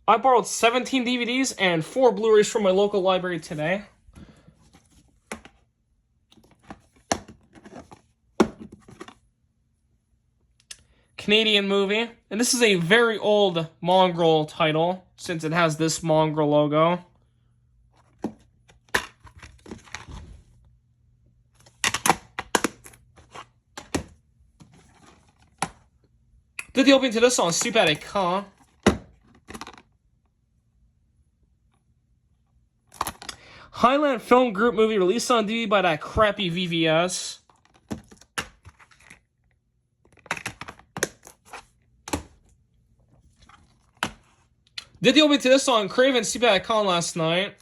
I borrowed 17 DVDs and 4 Blu-rays from my local library today. Canadian movie. And this is a very old mongrel title, since it has this mongrel logo. Did the opening to this on Super Écran. Highland Film Group movie released on DVD by that crappy VVS. Did the opening to this on Crave and Super Écran last night.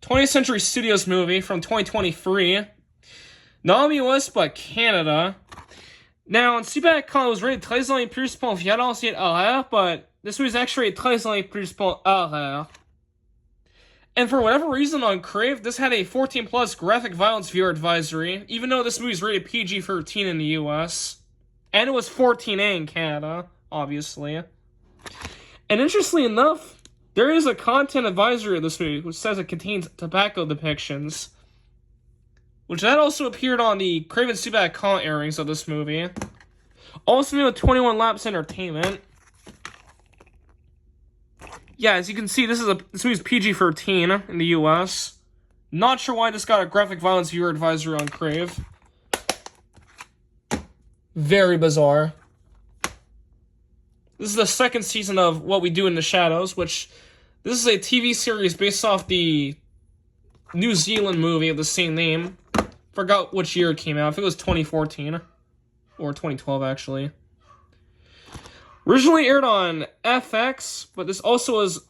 20th Century Studios movie from 2023. Not US, but Canada. Now, on Super Écran, it was rated 13 ans et plus pour violence et horreur, but this movie is actually rated 13 ans et plus pour horreur. And for whatever reason on Crave, this had a 14 plus graphic violence viewer advisory, even though this movie is rated PG-13 in the US. And it was 14A in Canada, obviously. And interestingly enough, there is a content advisory of this movie, which says it contains tobacco depictions. Which that also appeared on the Crave and Super Écran airings of this movie. Also made with 21 Laps Entertainment. Yeah, as you can see, this movie's PG-13 in the US. Not sure why this got a graphic violence viewer advisory on Crave. Very bizarre. This is the second season of What We Do in the Shadows, which this is a TV series based off the New Zealand movie of the same name. Forgot which year it came out. I think it was 2014. Or 2012, actually. Originally aired on FX, but this also was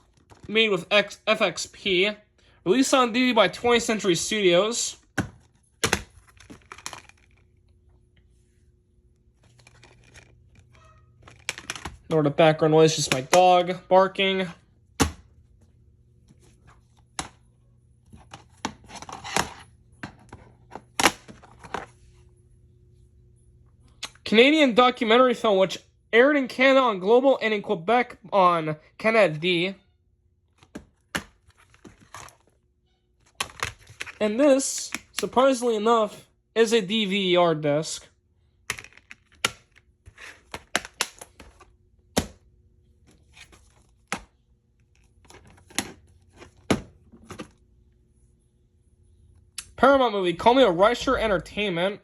made with FXP. Released on DVD by 20th Century Studios. Ignore the background noise, just my dog barking. Canadian documentary film which aired in Canada on Global and in Quebec on Canada D. And this, surprisingly enough, is a DVR disc. Paramount movie, Call Me a Reicher Entertainment.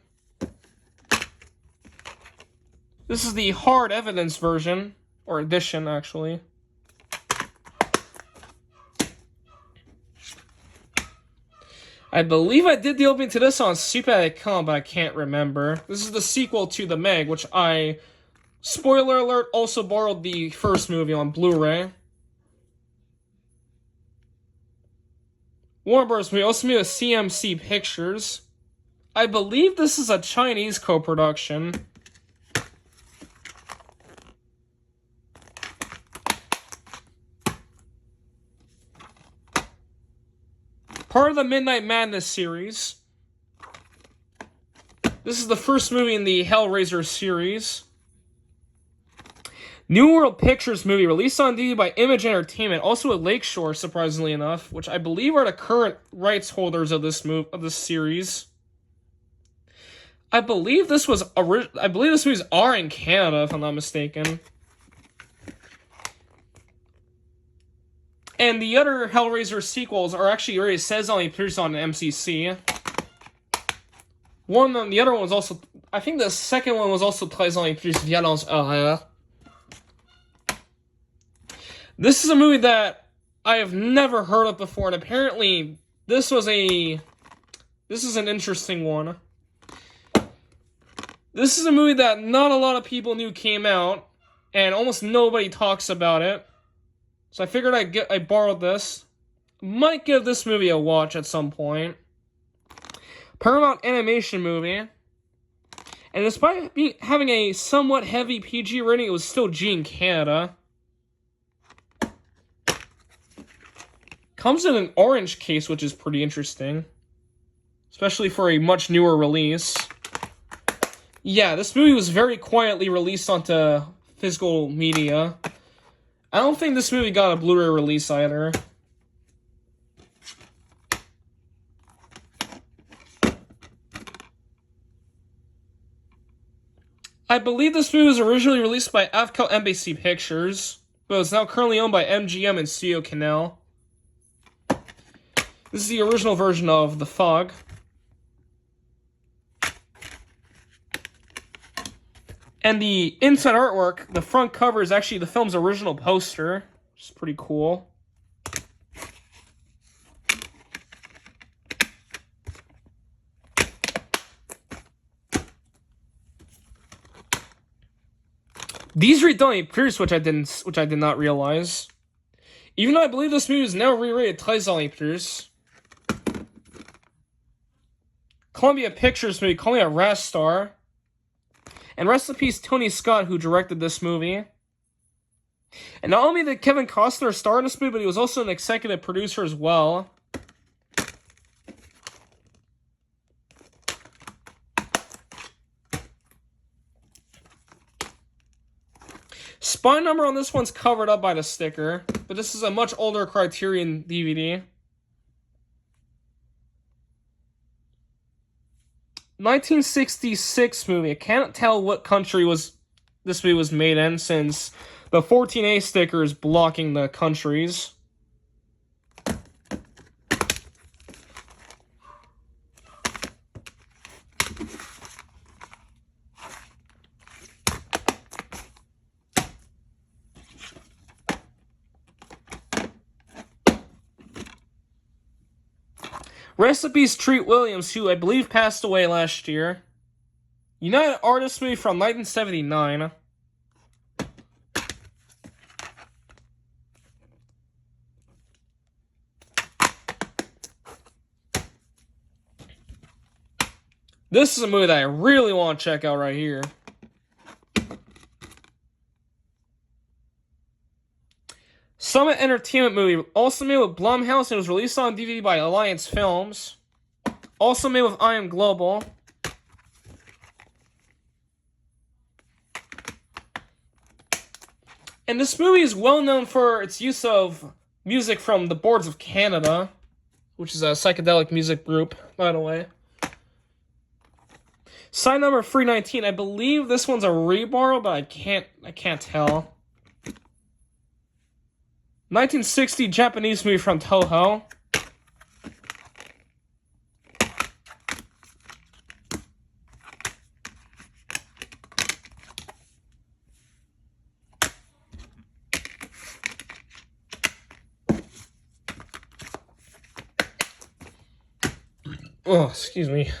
This is the hard evidence version, or edition, actually. I believe I did the opening to this on Super Écran, but I can't remember. This is the sequel to The Meg, which I, spoiler alert, also borrowed the first movie on Blu-ray. Warner Bros. movie also made with CMC Pictures. I believe this is a Chinese co-production. Part of the Midnight Madness series. This is the first movie in the Hellraiser series. New World Pictures movie released on DVD by Image Entertainment, also at Lakeshore, surprisingly enough, which I believe are the current rights holders of this series. I believe this movies are in Canada, if I'm not mistaken. And the other Hellraiser sequels are actually already says only appears on MCC. The other one was also, I think the second one was also Très en plus violence horreur. This is a movie that I have never heard of before, and apparently this is an interesting one. This is a movie that not a lot of people knew came out, and almost nobody talks about it. So I figured I borrowed this. Might give this movie a watch at some point. Paramount Animation movie. And despite having a somewhat heavy PG rating, it was still G in Canada. Comes in an orange case, which is pretty interesting. Especially for a much newer release. Yeah, this movie was very quietly released onto physical media. I don't think this movie got a Blu-ray release either. I believe this movie was originally released by Avco Embassy Pictures, but it's now currently owned by MGM and Studio Canal. This is the original version of The Fog. And the inside artwork, the front cover is actually the film's original poster, which is pretty cool. These read Donnie Pierce, which I did not realize. Even though I believe this movie is now re-rated 13 Pierce. Columbia Pictures movie, Columbia Rastar. And rest in peace, Tony Scott, who directed this movie. And not only did Kevin Costner star in this movie, but he was also an executive producer as well. Spine number on this one's covered up by the sticker, but this is a much older Criterion DVD. 1966 movie. I can't tell what country this movie was made in, since the 14A sticker is blocking the countries. Recipes Treat Williams, who I believe passed away last year. United Artists movie from 1979. This is a movie that I really want to check out right here. Summit Entertainment movie, also made with Blumhouse, and was released on DVD by Alliance Films. Also made with I Am Global. And this movie is well known for its use of music from the Boards of Canada, which is a psychedelic music group, by the way. Side number 319. I believe this one's a reborrow, but I can't tell. 1960 Japanese movie from Toho. Oh, excuse me.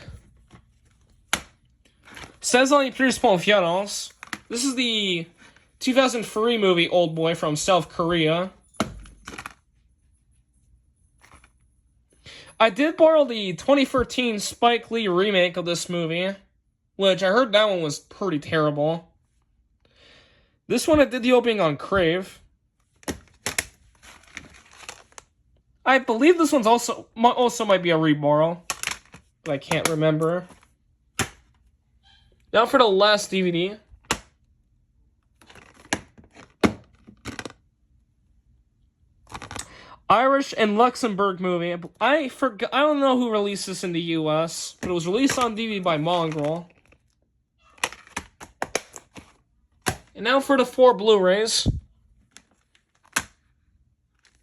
Saison plus Confiance. This is the 2003 movie Old Boy from South Korea. I did borrow the 2013 Spike Lee remake of this movie, which I heard that one was pretty terrible. This one I did the opening on Crave. I believe this one's also might be a reborrow, but I can't remember. Now for the last DVD. Irish and Luxembourg movie. I don't know who released this in the US, but it was released on DVD by Mongrel. And now for the 4 Blu-rays.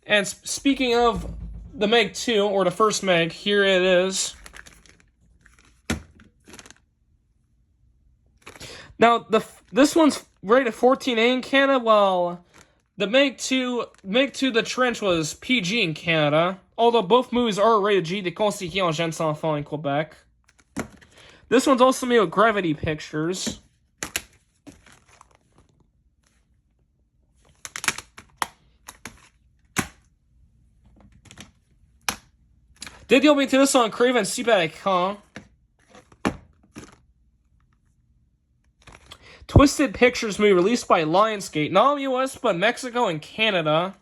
And speaking of the Meg 2, or the first Meg, here it is. Now, this one's rated 14A in Canada, while the Meg 2, The Trench was PG in Canada, although both movies are rated G, déconseillé en jeunes enfants in Quebec. This one's also made with Gravity Pictures. Did the opening to this on Crave and Super. Twisted Pictures movie released by Lionsgate, not in the US, but Mexico and Canada.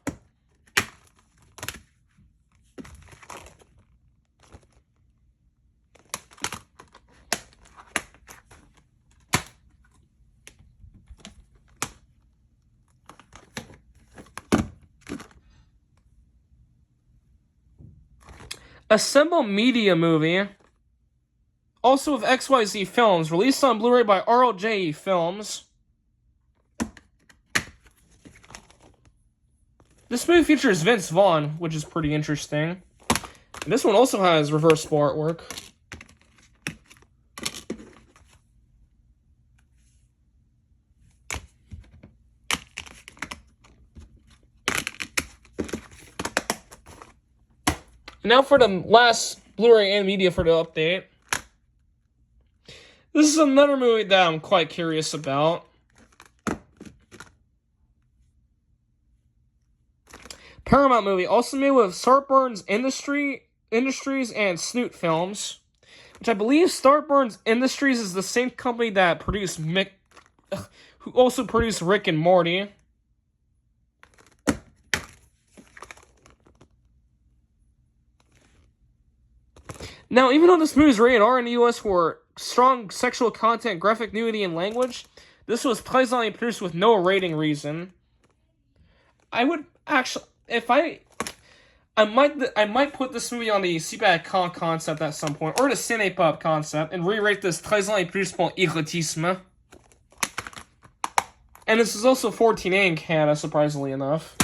Assemble Media movie, also with XYZ Films, released on Blu-ray by RLJ Films. This movie features Vince Vaughn, which is pretty interesting. And this one also has reversible artwork. And now for the last Blu-ray and media for the update. This is another movie that I'm quite curious about. Paramount movie, also made with Starburns Industries and Snoot Films, which I believe Starburns Industries is the same company that produced who also produced Rick and Morty. Now, even though this movie is rated R in the US for strong sexual content, graphic nudity, and language, this was pleasantly produced with no rating reason. I would actually, I might put this movie on the CPAC Con concept at some point, or the Cinepop concept, and re-rate this très plus pour érotisme. And this is also 14A in Canada, surprisingly enough.